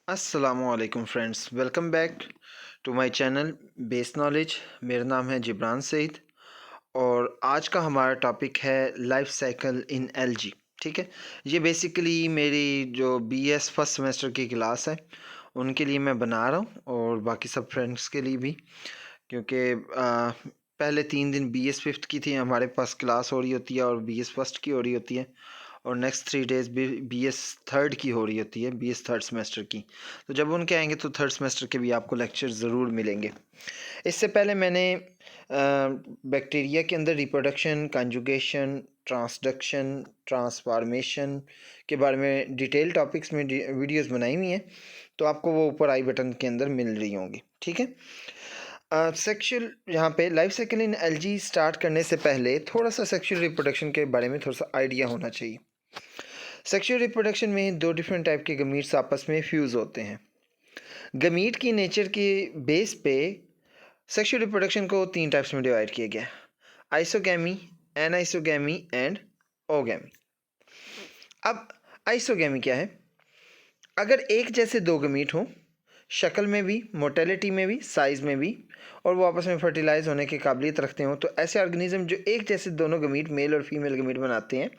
अस्सलामुअलैकुम friends, welcome back to my channel Base Knowledge. मेरा नाम है जिब्रान सईद और आज का हमारा टॉपिक है लाइफ साइकिल इन एलजी। ठीक है, ये बेसिकली मेरी जो बीएस फर्स्ट सेमेस्टर की क्लास है उनके लिए मैं बना रहा हूँ और बाकी सब फ्रेंड्स के लिए भी, क्योंकि पहले 3 दिन बीएस फिफ्थ की थी हमारे पास क्लास हो रही होती है और बीएस फर्स्ट की हो रही होती है और नेक्स्ट 3 डेज़ भी बीएस थर्ड की हो रही होती है, बीएस थर्ड सेमेस्टर की। तो जब उनके आएंगे तो थर्ड सेमेस्टर के भी आपको लेक्चर ज़रूर मिलेंगे। इससे पहले मैंने बैक्टीरिया के अंदर रिप्रोडक्शन, कंजुगेशन, ट्रांसडक्शन, ट्रांसफॉर्मेशन के बारे में डिटेल टॉपिक्स में वीडियोस बनाई हुई हैं, तो आपको वो ऊपर आई बटन के अंदर मिल रही होंगी। ठीक है, सेक्शुअल यहाँ पे life cycle in LG start करने से पहले थोड़ा सा सेक्शुअल रिप्रोडक्शन के बारे में थोड़ा सा आइडिया होना चाहिए। सेक्सुअल रिप्रोडक्शन में 2 डिफरेंट टाइप के गमीट्स आपस में फ्यूज़ होते हैं। गमीट की नेचर के बेस पे सेक्सुअल रिप्रोडक्शन को 3 टाइप्स में डिवाइड किया गया है: आइसोगैमी, एनाइसोगैमी एंड ओगैमी। अब आइसोगैमी क्या है? अगर एक जैसे 2 गमीट हों, शक्ल में भी, मोटेलिटी में भी, साइज़ में भी, और वो आपस में फर्टिलाइज होने की काबिलियत रखते हो, तो ऐसे ऑर्गेनिज्म जो एक जैसे दोनों गमीट, मेल और फीमेल गमीट बनाते हैं,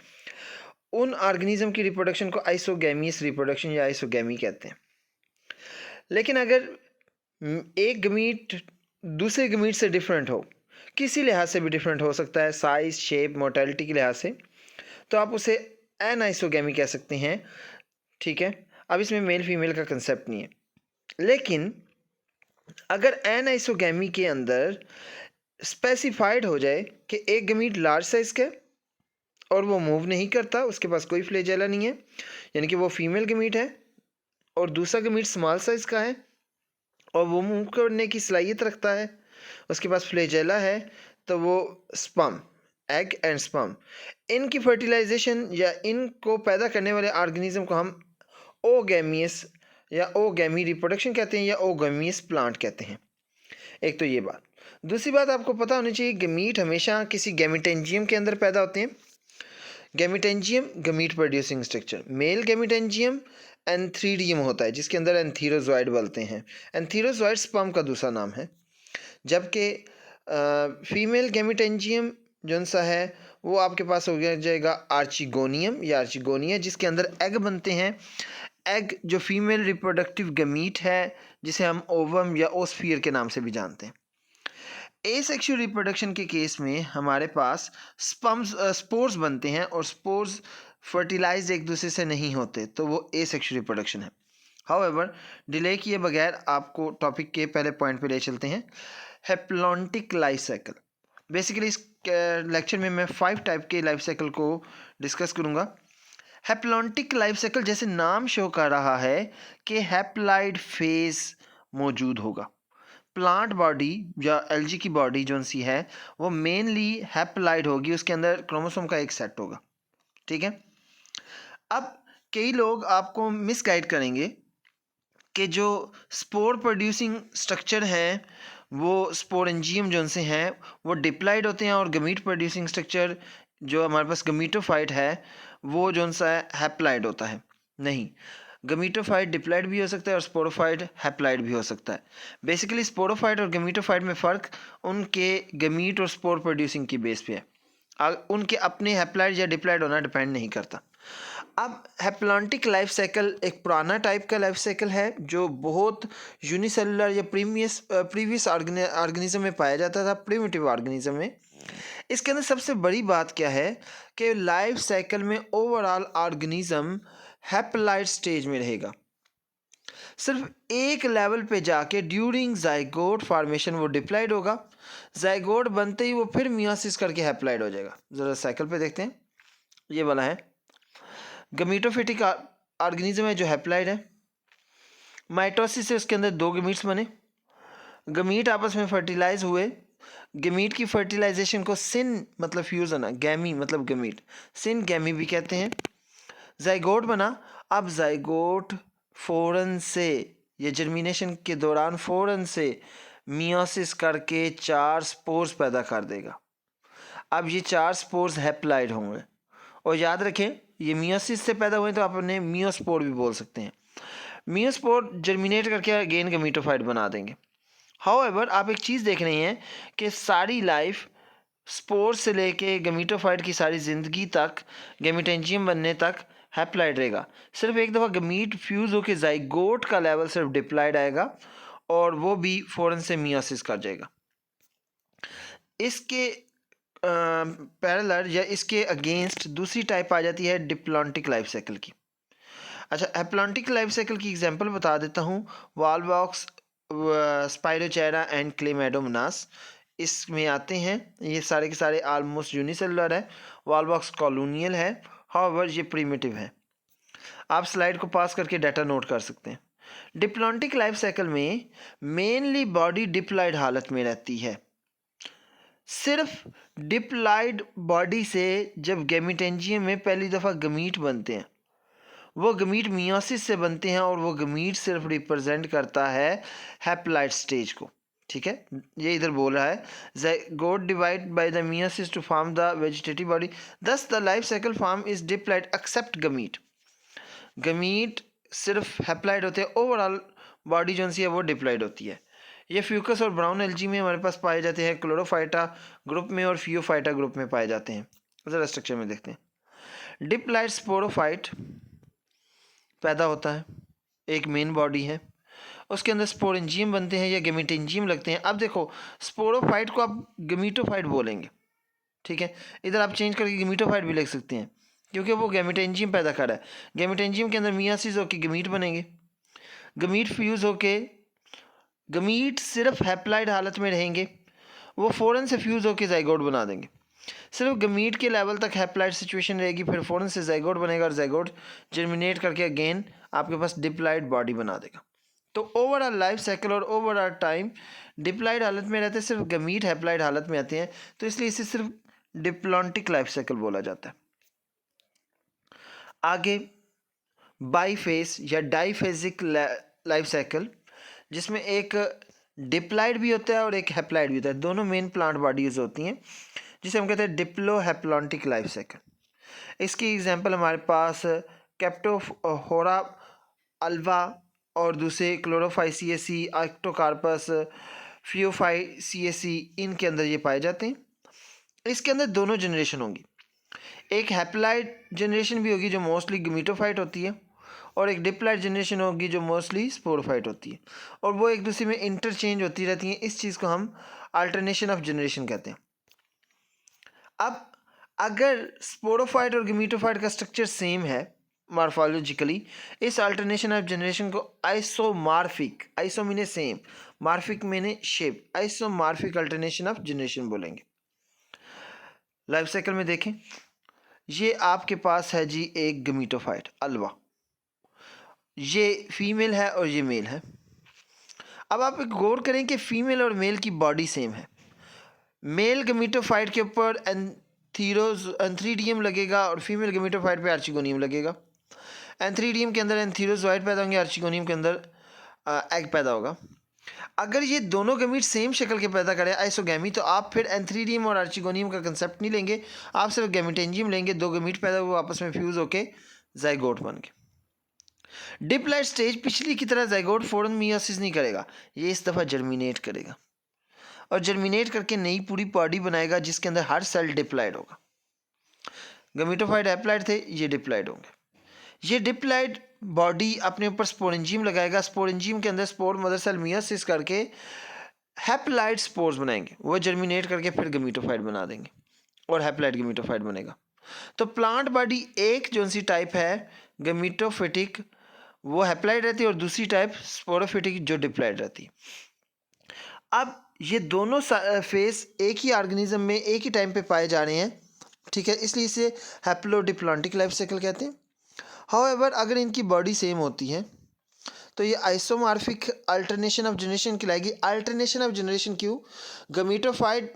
उन ऑर्गेनिज्म की रिप्रोडक्शन को आइसोगैमियस रिप्रोडक्शन या आइसोगैमी कहते हैं। लेकिन अगर एक गमीट दूसरे गमीट से डिफरेंट हो, किसी लिहाज से भी डिफरेंट हो सकता है, साइज, शेप, मोटेलिटी के लिहाज से, तो आप उसे एनाइसोगैमी कह सकते हैं। ठीक है, अब इसमें मेल फीमेल का कंसेप्ट नहीं है। लेकिन अगर एनाइसोगैमी के अंदर स्पेसिफाइड हो जाए कि एक गमीट लार्ज साइज का है और वो मूव नहीं करता, उसके पास कोई फ्लैजेला नहीं है, यानी कि वो फीमेल गमीट है, और दूसरा गमीट स्मॉल साइज का है और वो मूव करने की सलाहियत रखता है, उसके पास फ्लैजेला है, तो वो स्पर्म, एग एंड स्पर्म, इनकी फर्टिलाइजेशन या इनको पैदा करने वाले ऑर्गेनिज्म को हम ओगैमियस या ओगैमी रिप्रोडक्शन कहते हैं या ओगैमियस प्लांट कहते हैं। एक तो ये बात। दूसरी बात आपको पता होनी चाहिए, गमीट हमेशा किसी गैमिटेंजियम के अंदर पैदा होते हैं। गैमिटेंजियम गमीट प्रोड्यूसिंग स्ट्रक्चर, मेल गैमिटेंजियम एंथीरियम होता है जिसके अंदर एंथीरोजॉइड बोलते हैं। एंथीरोजॉइड स्पर्म का दूसरा नाम है, जबकि फीमेल गैमिटेंजियम जो सा है वो आपके पास हो गया जाएगा आर्चिगोनियम या आर्चिगोनिया, जिसके अंदर एग बनते हैं। एग जो फीमेल रिप्रोडक्टिव गमीट है, जिसे हम ओवम या ओस्फियर के नाम से भी जानते हैं। एसेक्सुअल रिप्रोडक्शन के केस में हमारे पास स्पोर्स बनते हैं और स्पोर्स फर्टिलाइज एक दूसरे से नहीं होते, तो वो एसेक्सुअल रिप्रोडक्शन है। हाउएवर, डिले किए बगैर आपको टॉपिक के पहले पॉइंट पे ले चलते हैं, हैप्लॉन्टिक लाइफ साइकिल। बेसिकली इस लेक्चर में मैं 5 टाइप के लाइफ साइकिल को डिस्कस करूँगा। हैप्लॉन्टिक लाइफ साइकिल, जैसे नाम शो कर रहा है कि हैप्लाइड फेज मौजूद होगा। प्लांट बॉडी या एलजी की बॉडी जो सी है वो मेनली हैप्लाइड होगी, उसके अंदर क्रोमोसोम का एक सेट होगा। ठीक है, अब कई लोग आपको मिसगाइड करेंगे कि जो स्पोर प्रोड्यूसिंग स्ट्रक्चर हैं वो स्पोरेंजियम जो से हैं वो डिप्लाइड होते हैं, और गमीट प्रोड्यूसिंग स्ट्रक्चर जो हमारे पास गमीटोफाइट है वो जो सा है हैप्लाइड होता है। नहीं, गमीटोफाइट डिप्लाइड भी हो सकता है और स्पोरोफाइट हैप्लाइड भी हो सकता है। बेसिकली स्पोरोफाइट और गमीटोफाइट में फ़र्क उनके गमीट और स्पोर प्रोड्यूसिंग की बेस पे है, उनके अपने हैप्लाइड या डिप्लाइड होना डिपेंड नहीं करता। अब हैप्लॉन्टिक लाइफ साइकिल एक पुराना टाइप का लाइफ साइकिल है जो बहुत यूनिसेलुलर या प्रीवियस ऑर्गेनिज्म में पाया जाता था, प्रिमिटिव ऑर्गेनिज्म में। इसके अंदर सबसे बड़ी बात क्या है कि लाइफ साइकिल में ओवरऑल ऑर्गेनिज्म हैप्लाइड स्टेज में रहेगा। सिर्फ एक लेवल पे जाके ड्यूरिंग जाइगोट फॉर्मेशन वो डिप्लाइड होगा, जाइगोट बनते ही वो फिर मियोसिस करके हैप्लाइड हो जाएगा। ज़रा साइकिल पे देखते हैं, ये वाला है गमीटोफिटिक ऑर्गेनिज्म है जो हैप्लाइड है। माइटोसिस से उसके अंदर 2 गमीट्स बने, गमीट आपस में फर्टिलाइज हुए, गमीट की फर्टिलाइजेशन को सिन मतलब फ्यूज होना, गैमी मतलब गमीट, सिन गैमी भी कहते हैं। जाइगोट बना, अब जाइगोट फ़ौरन से या जर्मिनेशन के दौरान फ़ौरन से मियोसिस करके 4 स्पोर्स पैदा कर देगा। अब ये 4 स्पोर्स हैप्लाइड होंगे, और याद रखें ये मियोसिस से पैदा हुए तो आप उन्हें मियोस्पोर भी बोल सकते हैं। मियोस्पोर जर्मिनेट करके अगेन गमीटोफाइट बना देंगे। हाउएवर आप एक चीज़ देख रही हैं कि सारी लाइफ स्पोर से लेके गमीटोफाइट की सारी ज़िंदगी तक गैमेटेंजियम बनने तक हैप्लाइड रहेगा। सिर्फ एक दफ़ा गमीट फ्यूज़ होकर जाइगोट का लेवल सिर्फ डिप्लाइड आएगा और वो भी फ़ौरन से मियोसिस कर जाएगा। इसके पैरेलल या इसके अगेंस्ट दूसरी टाइप आ जाती है डिप्लॉन्टिक लाइफ साइकिल की। अच्छा, एप्लॉन्टिक लाइफ साइकिल की एग्जांपल बता देता हूँ। वॉलवॉक्स, स्पाइरोचेरा एंड क्लेमेडोमोनास इसमें आते हैं। ये सारे के सारे आलमोस्ट यूनिसेलुलर है। वॉलवॉक्स कॉलोनियल है, हाउएवर ये प्रिमिटिव है। आप स्लाइड को पास करके डाटा नोट कर सकते हैं। डिप्लॉन्टिक लाइफ साइकिल में मेनली बॉडी डिप्लॉइड हालत में रहती है। सिर्फ डिप्लॉइड बॉडी से जब गैमेटेंजियम में पहली दफ़ा गमीट बनते हैं, वो गमीट मियोसिस से बनते हैं और वो गमीट सिर्फ रिप्रेजेंट करता है हैप्लॉइड स्टेज को। ठीक है, ये इधर बोल रहा है zygote divide by the meiosis to form the vegetative body, thus the life cycle form is diploid except gamete. Gamete सिर्फ हैप्लॉइड होते हैं, ओवरऑल बॉडी जो सी है वो डिप्लॉइड होती है। ये फ्यूकस और ब्राउन एल्जी में हमारे पास पाए जाते हैं, क्लोरोफाइटा ग्रुप में और फियोफाइटा ग्रुप में पाए जाते हैं। ज़रा स्ट्रक्चर में देखते हैं। डिप्लॉइड स्पोरोफाइट पैदा होता है, एक मेन बॉडी है, उसके अंदर स्पोरेंजियम बनते हैं या गैमेटेंजियम लगते हैं। अब देखो, स्पोरोफाइट को आप गमीटोफाइट बोलेंगे, ठीक है, इधर आप चेंज करके गमीटोफाइट भी लिख सकते हैं क्योंकि वो गैमेटेंजियम पैदा कर रहा है। गैमेटेंजियम के अंदर मियोसिस होकर गमीट बनेंगे, गमीट फ्यूज़ होके गमीट सिर्फ हैप्लॉइड हालत में रहेंगे, वो फ़ौरन से फ्यूज़ होकर ज़ाइगोट बना देंगे। सिर्फ गमीट के लेवल तक हैप्लॉइड सिचुएशन रहेगी, फिर फ़ौरन से ज़ाइगोट बनेगा और ज़ाइगोट जर्मिनेट करके अगेन आपके पास डिप्लॉइड बॉडी बना देगा। तो ओवरऑल लाइफ साइकिल और ओवरऑल टाइम डिप्लॉइड हालत में रहते हैं, सिर्फ गमीट हैप्लॉइड हालत में आते हैं, तो इसलिए इसे सिर्फ डिप्लॉन्टिक लाइफ साइकिल बोला जाता है। आगे बाईफेज या डाईफेजिक लाइफ साइकिल, जिसमें एक डिप्लॉइड भी होता है और एक हैप्लॉइड भी होता है, दोनों मेन प्लांट बॉडीज होती हैं, जिसे हम कहते हैं डिप्लोहैप्लॉन्टिक लाइफ साइकिल। इसकी एग्जांपल हमारे पास कैप्टोहोरा अल्वा और दूसरे क्लोरोफाइसिएसी, आइक्टोकार्पस, फियोफाइसिएसी, इनके अंदर ये पाए जाते हैं। इसके अंदर दोनों जनरेशन होंगी, एक हैप्लॉइड जनरेशन भी होगी जो मोस्टली गमीटोफाइट होती है, और एक डिप्लॉइड जनरेशन होगी जो मोस्टली स्पोरोफाइट होती है, और वो एक दूसरे में इंटरचेंज होती रहती हैं। इस चीज़ को हम अल्टरनेशन ऑफ जनरेशन कहते हैं। अब अगर स्पोरोफाइट और गमीटोफाइट का स्ट्रक्चर सेम है मॉर्फोलॉजिकली, इस अल्टरनेशन ऑफ जनरेशन को isomorphic, iso means same, morphic means shape, isomorphic alternation of generation बोलेंगे। लाइफ साइकिल में देखें, ये आपके पास है जी एक गमीटोफाइट अल्वा, ये फीमेल है और ये मेल है। अब आप एक गौर करें कि फीमेल और मेल की बॉडी सेम है। मेल गमीटोफाइट के ऊपर एंथ्रीडियम लगेगा और फीमेल गमीटोफाइट पे आर्चिगोनियम लगेगा। एंथ्रीडियम के अंदर एंथीरोजोइड पैदा होंगे, आर्चिगोनियम के अंदर एग पैदा होगा। अगर ये दोनों गमीट सेम शक्ल के पैदा करें आइसोगैमी, तो आप फिर एंथ्रीडियम और आर्चिगोनियम का कंसेप्ट नहीं लेंगे, आप सिर्फ गैमेटेंजियम लेंगे। दो गमीट पैदा हुए आपस में फ्यूज़ होके ज़ाइगोट बन गए। डिप्लॉइड स्टेज पिछली की तरह ज़ाइगोट फ़ौरन मियोसिस नहीं करेगा, ये इस दफ़ा जर्मिनेट करेगा और जर्मिनेट करके नई पूरी बॉडी बनाएगा जिसके अंदर हर सेल डिप्लॉइड होगा। गमीटोफाइट हैप्लॉइड थे, ये डिप्लॉइड होंगे। ये डिप्लॉइड बॉडी अपने ऊपर स्पोरेंजियम लगाएगा, स्पोरेंजियम के अंदर स्पोर मदर सेल मियोसिस करके हैप्लॉइड स्पोर्स बनाएंगे, वो जर्मिनेट करके फिर गमीटोफाइट बना देंगे और हैप्लॉइड गमीटोफाइट बनेगा। तो प्लांट बॉडी एक जो सी टाइप है गमीटोफिटिक, वो हैप्लॉइड रहती है, और दूसरी टाइप स्पोरोफिटिक जो डिप्लॉइड रहती है। अब ये दोनों फेस एक ही ऑर्गेनिज्म में एक ही टाइम पे पाए जा रहे हैं, ठीक है, इसलिए इसे हैप्लोडिप्लॉन्टिक लाइफ साइकिल कहते हैं। हाउएवर अगर इनकी बॉडी सेम होती है तो ये आइसोमॉर्फिक अल्टरनेशन ऑफ जनरेशन कहलाएगी। अल्टरनेशन ऑफ जनरेशन क्यों? गमीटोफाइट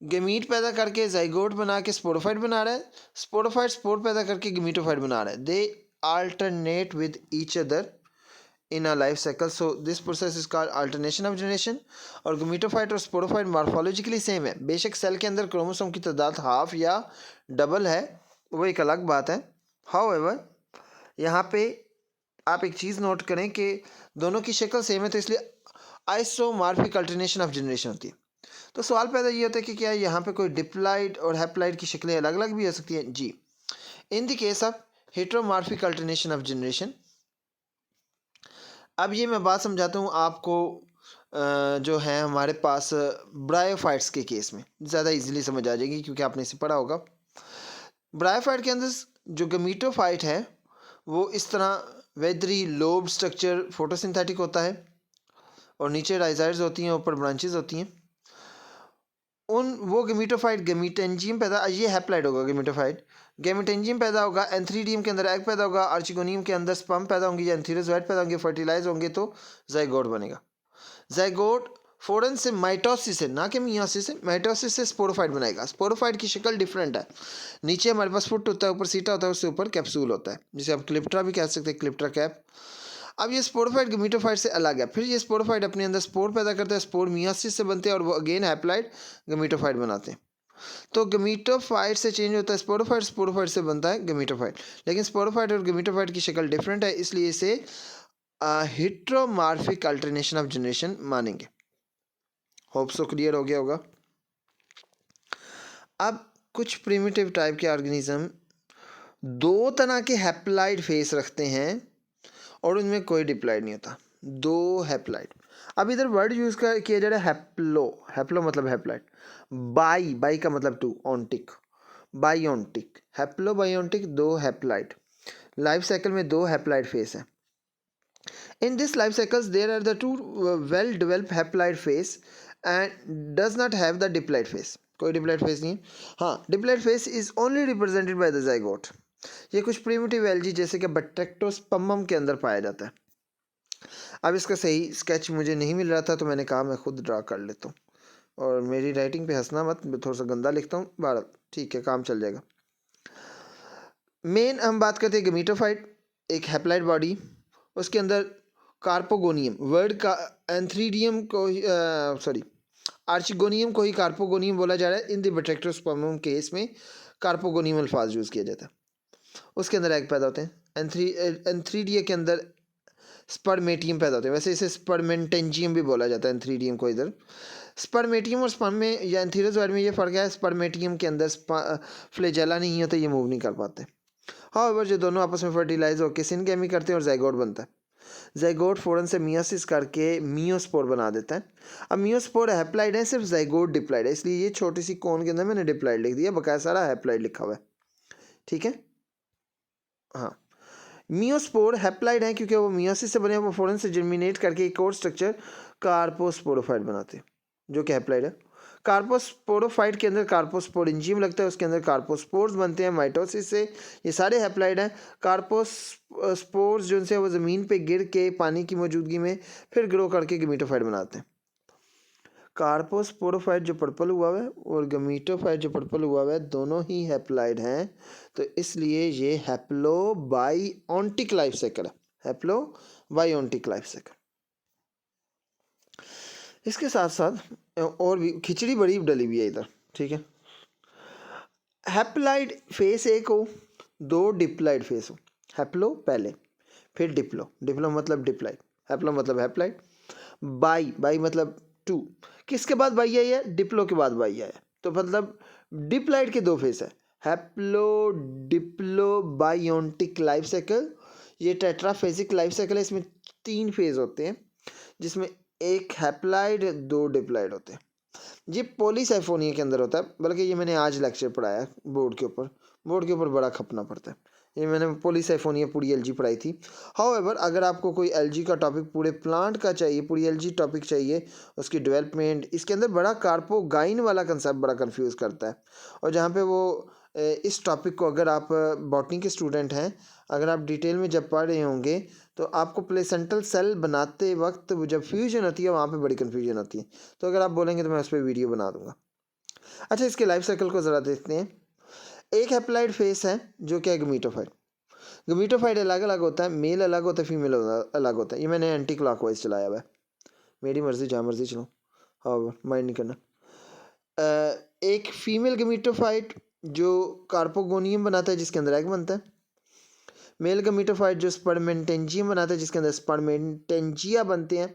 गमीट पैदा करके ज़ाइगोट बना के स्पोरोफाइट बना रहा है, स्पोरोफाइट स्पोर पैदा करके गमीटोफाइट बना रहा है। दे alternate with each other in a life cycle, so this process is called alternation of generation। और गमीटोफाइट और स्पोरोफाइट मॉर्फोलॉजिकली सेम है, बेशक सेल के अंदर क्रोमोसोम की तादाद हाफ या डबल है, वो एक अलग बात है। हाउएवर यहाँ पे आप एक चीज़ नोट करें कि दोनों की शक्ल सेम है, तो इसलिए आइसोमॉर्फिक अल्टरनेशन ऑफ जनरेशन होती है। तो सवाल पैदा ये होता है कि क्या यहाँ पे कोई डिप्लॉइड और हैप्लॉइड की शक्लें अलग अलग भी हो सकती हैं? जी, in the case of heteromorphic alternation of generation. अब ये मैं बात समझाता हूँ आपको जो है हमारे पास ब्रायोफाइट्स के केस में ज़्यादा इजीली समझ आ जाएगी, क्योंकि आपने इसे पढ़ा होगा। ब्रायोफाइट के अंदर जो गमीटोफाइट है वो इस तरह वेदरी लोब स्ट्रक्चर फोटोसिंथेटिक होता है, और नीचे राइजाइड्स होती हैं, ऊपर ब्रांचेस होती हैं। उन वो गमीटोफाइट गमीटेंजियम पैदा, ये हैप्लाइड होगा गमीटोफाइट, गमीटेंजियम पैदा होगा, एंथ्रीडियम के अंदर एग पैदा होगा, आर्चिगोनियम के अंदर स्पर्म पैदा होंगे या एंथीरोजोइट पैदा होंगे, फर्टिलाइज होंगे तो जाइगोट बनेगा। जाइगोट फोरन से माइटोसिस है, ना कि मियोसिस है, माइटोसिस से स्पोरोफाइट बनेगा। स्पोरोफाइट की शक्ल डिफरेंट है, नीचे हमारे पास फुट होता है, ऊपर सीटा होता है, उससे ऊपर कैप्सूल होता है, जिसे आप क्लिप्ट्रा भी कह सकते हैं, क्लिप्ट्रा कैप। अब ये स्पोरोफाइट गमीटोफाइट से अलग है। फिर ये स्पोरोफाइट अपने अंदर स्पोर पैदा करता है, स्पोर मियोसिस से बनते हैं और वो अगेन हैप्लाइड गमीटोफाइट बनाते हैं। तो गमीटोफाइट से चेंज होता है स्पोरोफाइट, स्पोरोफाइट से बनता है गमीटोफाइट। लेकिन स्पोरोफाइट और गमीटोफाइट की शक्ल डिफरेंट है, इसलिए इसे हेट्रोमॉर्फिक अल्टरनेशन ऑफ जनरेशन मानेंगे। होप सो क्लियर हो गया होगा। अब कुछ प्रिमिटिव टाइप के ऑर्गेनिज्म दो तरह के हैप्लाइड फेस रखते हैं और उनमें कोई डिप्लाइड नहीं होता, दो हैप्लाइड। अब इधर वर्ड यूज किया जा रहा है हैप्लो, हैप्लो मतलब हैप्लाइड, बाई, बाई का मतलब टू, ऑन्टिक, बायोन्टिक, हैप्लो बायोन्टिक, दो हैप्लाइड। लाइफ साइकिल में दो हैप्लाइड फेस है। In this life cycles, there are the two well-developed haploid phase and does not have the diploid phase. कोई diploid phase नहीं है। हाँ, diploid phase is only represented by the zygote. ये कुछ primitive algae जैसे कि बट्रेक्टोस्पर्मम के अंदर पाया जाता है। अब इसका सही स्केच मुझे नहीं मिल रहा था, तो मैंने कहा मैं खुद ड्रा कर लेता हूँ, और मेरी राइटिंग पे हंसना मत, थोड़ा सा गंदा लिखता हूँ, बारह ठीक है, काम चल जाएगा। मेन हम बात करते हैं गमीटोफाइट, एक हैप्लाइड बॉडी, उसके अंदर कार्पोगोनियम, वर्ड का एंथ्रीडियम को सॉरी आर्चिगोनियम को ही कार्पोगोनियम बोला जा रहा है। इन द बट्रेक्टोस्पर्मम केस में कार्पोगोनियम अल्फाज यूज़ किया जाता है। उसके अंदर एग पैदा होते हैं। एंथ्रीडिया के अंदर स्पर्मेटियम पैदा होते हैं, वैसे इसे स्पर्मेंटेंजियम भी बोला जाता है एंथ्रीडियम को। इधर स्पर्मेटियम और स्पर्म में या एंथीरोजोइड में ये फ़र्क है, स्पर्मेटियम के अंदर फ्लेजेला नहीं होता, ये मूव नहीं कर पाते। हाउएवर जो दोनों आपस में फर्टिलाइज होकर सिनगेमी करते हैं और जाइगोट बनता है। जाइगोट फोरन से मियोसिस करके मियोस्पोर बना देता है। अब मियोस्पोर हैप्लाइड है, सिर्फ जाइगोट डिप्लाइड है, इसलिए ये छोटी सी कोन के अंदर मैंने डिप्लाइड लिख दिया, बकाया सारा हैप्लाइड लिखा हुआ है। ठीक है, हाँ, मियोस्पोर हैप्लाइड है क्योंकि वो मियोसिस से बने, वो फोरन से जर्मिनेट करके एक और स्ट्रक्चर कार्पोस्पोरोफाइट बनाते हैं, जो कि हैप्लाइड है। कार्पोस्पोरोफाइट के अंदर कार्पोस्पोरेंजियम लगता है, उसके अंदर कार्पोस्पोर्स बनते हैं माइटोसिस से, ये सारे हैप्लाइड हैं। कार्पोस्पोर्स जो उनसे वो ज़मीन पे गिर के पानी की मौजूदगी में फिर ग्रो करके गमीटोफाइट बनाते हैं। कार्पोस्पोरोफाइट जो पर्पल हुआ है और गमीटोफाइट जो पर्पल हुआ है, दोनों ही हैप्लाइड हैं, तो इसलिए ये हैप्लो बायोन्टिक लाइफ साइकिल है, हैप्लो बायोन्टिक लाइफ साइकिल। इसके साथ साथ और भी खिचड़ी बड़ी डली हुई है इधर, ठीक है। हैप्लाइड फेस एक हो, दो डिप्लाइड फेस हो। हैप्लो पहले, फिर डिप्लो, डिप्लो मतलब डिप्लाइड, हैप्लो मतलब हैप्लाइड, बाई, बाई मतलब टू। किसके बाद बाई आई है? डिप्लो के बाद बाई आया है, तो मतलब डिप्लाइड के दो फेस है, हैप्लो डिप्लो बायोन्टिक लाइफ साइकिल। ये टेट्राफेजिक लाइफ साइकिल है, इसमें तीन फेज होते हैं, जिसमें एक हैप्लाइड दो डिप्लाइड होते हैं। ये पॉलीसाइफोनिया के अंदर होता है, बल्कि ये मैंने आज लेक्चर पढ़ाया बोर्ड के ऊपर, बोर्ड के ऊपर बड़ा खपना पड़ता है। ये मैंने पॉलीसाइफोनिया पूरी एलजी पढ़ाई थी। हाउएवर अगर आपको कोई एलजी का टॉपिक पूरे प्लांट का चाहिए, पूरी एलजी टॉपिक चाहिए, उसकी डेवलपमेंट, इसके अंदर बड़ा कार्पोगाइन वाला कंसेप्ट बड़ा कंफ्यूज करता है। और जहाँ पे वो इस टॉपिक को अगर आप बॉटनी के स्टूडेंट हैं, अगर आप डिटेल में जब पढ़ रहे होंगे, तो आपको प्लेसेंटल सेल बनाते वक्त जब फ्यूजन होती है, वहाँ पे बड़ी कन्फ्यूजन होती है। तो अगर आप बोलेंगे तो मैं उस पर वीडियो बना दूंगा। अच्छा, इसके लाइफ साइकिल को ज़रा देखते हैं। एक हैप्लाइड फेस है जो क्या है गमीटोफाइट। गमीटोफाइट अलग अलग होता है, मेल अलग होता है, फीमेल अलग होता है। ये मैंने एंटी क्लॉकवाइज चलाया हुआ है, मेरी मर्जी, जहाँ मर्जी चलो, हाँ माइंड नहीं करना। एक फीमेल गमीटोफाइट जो कार्पोगोनियम बनाता है, जिसके अंदर एग बनता है। मेल गमीटोफाइट जो स्पर्मेंटेंजियम बनाता है, जिसके अंदर स्पर्मेंटेंजिया बनते हैं,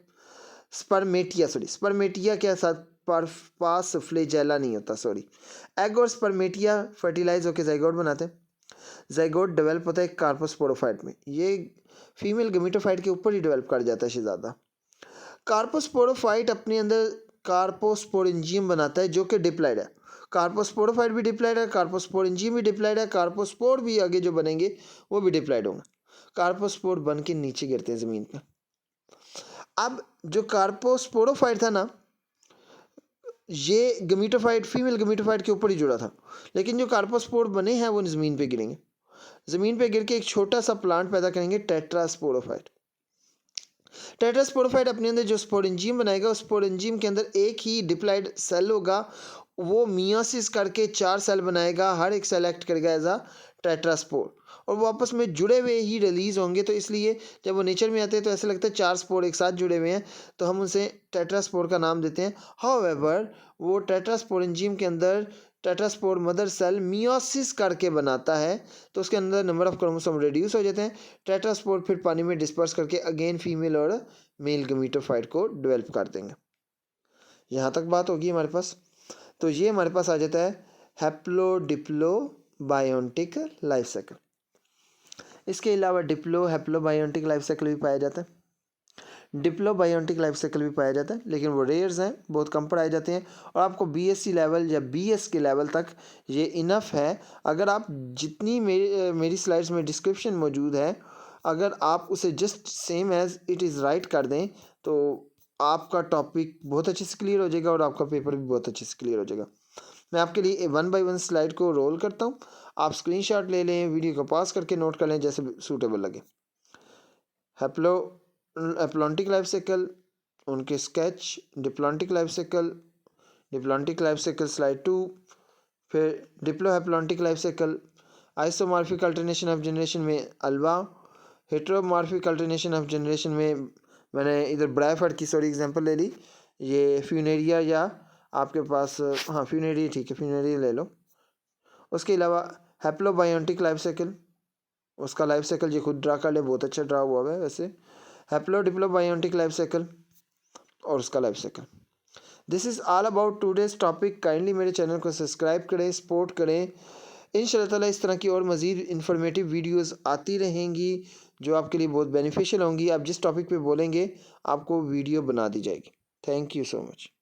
स्पर्मेटिया के साथ पास फ्लेजेला नहीं होता, सॉरी। एग और स्पर्मेटिया फर्टिलाइज होकर जाइगोट बनाते हैं। जाइगोट डेवलप होता है कार्पोस्पोरोफाइट में, ये फीमेल गमीटोफाइट के ऊपर ही डेवलप कर जाता है ज़्यादा। कार्पोस्पोरोफाइट अपने अंदर कार्पोस्पोरेंजियम बनाता है जो कि डिप्लाइड है। कार्पोस्पोरोफाइट भी डिप्लाइड है, कार्पोस्पोरेंजियम भी डिप्लाइड है, कार्पोस्पोर भी आगे जो बनेंगे वो भी डिप्लाइड होंगे। कार्पोस्पोर बन के नीचे गिरते हैं ज़मीन पे। अब जो कार्पोस्पोरोफाइट था ना, ये गमीटोफाइट, फीमेल गमीटोफाइट के ऊपर ही जुड़ा था, लेकिन जो कार्पोस्पोर बने हैं वो ज़मीन पे गिरेंगे। ज़मीन पे गिर के एक छोटा सा प्लांट पैदा करेंगे, टेट्रास्पोरोफाइट। टेट्रास्पोरोफाइट अपने अंदर जो स्पोरेंजियम बनाएगा, उस स्पोरेंजियम के अंदर एक ही डिप्लाइड सेल होगा, वो मियोसिस करके 4 सेल बनाएगा, हर एक सेल एक्ट करेगा एज अ टेट्रास्पोर, और वो आपस में जुड़े हुए ही रिलीज होंगे। तो इसलिए जब वो नेचर में आते हैं तो ऐसा लगता है 4 स्पोर एक साथ जुड़े हुए हैं, तो हम उसे टेट्रास्पोर का नाम देते हैं। हाउएवर वो टेट्रास्पोरेंजियम के अंदर टेट्रास्पोर मदर सेल मियोसिस करके बनाता है, तो उसके अंदर नंबर ऑफ क्रोमोसोम रिड्यूस हो जाते हैं। टेट्रास्पोर फिर पानी में डिस्पर्स करके अगेन फीमेल और मेल गमीटोफाइट को डेवलप कर देंगे। यहाँ तक बात होगी हमारे पास। तो ये हमारे पास आ जाता है हैप्लोडिप्लोबायोटिक लाइफ साइकिल। इसके अलावा डिप्लो हैप्लोबायोटिक लाइफ साइकिल भी पाया जाता है, डिप्लोबायोटिक लाइफ साइकिल भी पाया जाता है, लेकिन वो रेयर्स हैं, बहुत कम पढ़ाए जाते हैं। और आपको बीएससी लेवल या बीएस के लेवल तक ये इनफ है। अगर आप जितनी मेरी स्लाइड्स में डिस्क्रिप्शन मौजूद है, अगर आप उसे just same as it is write कर दें तो आपका टॉपिक बहुत अच्छे से क्लियर हो जाएगा और आपका पेपर भी बहुत अच्छे से क्लियर हो जाएगा। मैं आपके लिए 1 बाय 1 स्लाइड को रोल करता हूँ, आप स्क्रीनशॉट ले लें, वीडियो को पॉज करके नोट कर लें जैसे सूटेबल लगे। हैप्लॉन्टिक लाइफ साइकिल, उनके sketch, diplontic life cycle, diplontic life cycle slide 2, फिर diplohaplontic life cycle, isomorphic alternation of generation में अल्वा, हेट्रोमॉर्फिक अल्टरनेशन ऑफ जनरेशन में मैंने इधर ब्रायफर्ड की सॉरी एग्जांपल ले ली, ये फ्यूनेरिया या आपके पास हाँ फ्यूनेरिया, ठीक है फ्यूनेरिया ले लो। उसके अलावा हैप्लोबायोटिक लाइफ साइकिल, उसका लाइफ साइकिल ये खुद ड्रा कर ले, बहुत अच्छा ड्रा हुआ है वैसे। हैप्लोडिप्लोबायोटिक लाइफ साइकिल और उसका life cycle. This is all about today's topic. Kindly मेरे चैनल को सब्सक्राइब करें, सपोर्ट करें। इंशाल्लाह ताला इस तरह की और मज़ीद इन्फॉर्मेटिव वीडियोस आती रहेंगी जो आपके लिए बहुत बेनिफिशियल होंगी। आप जिस टॉपिक पे बोलेंगे आपको वीडियो बना दी जाएगी। Thank you so much.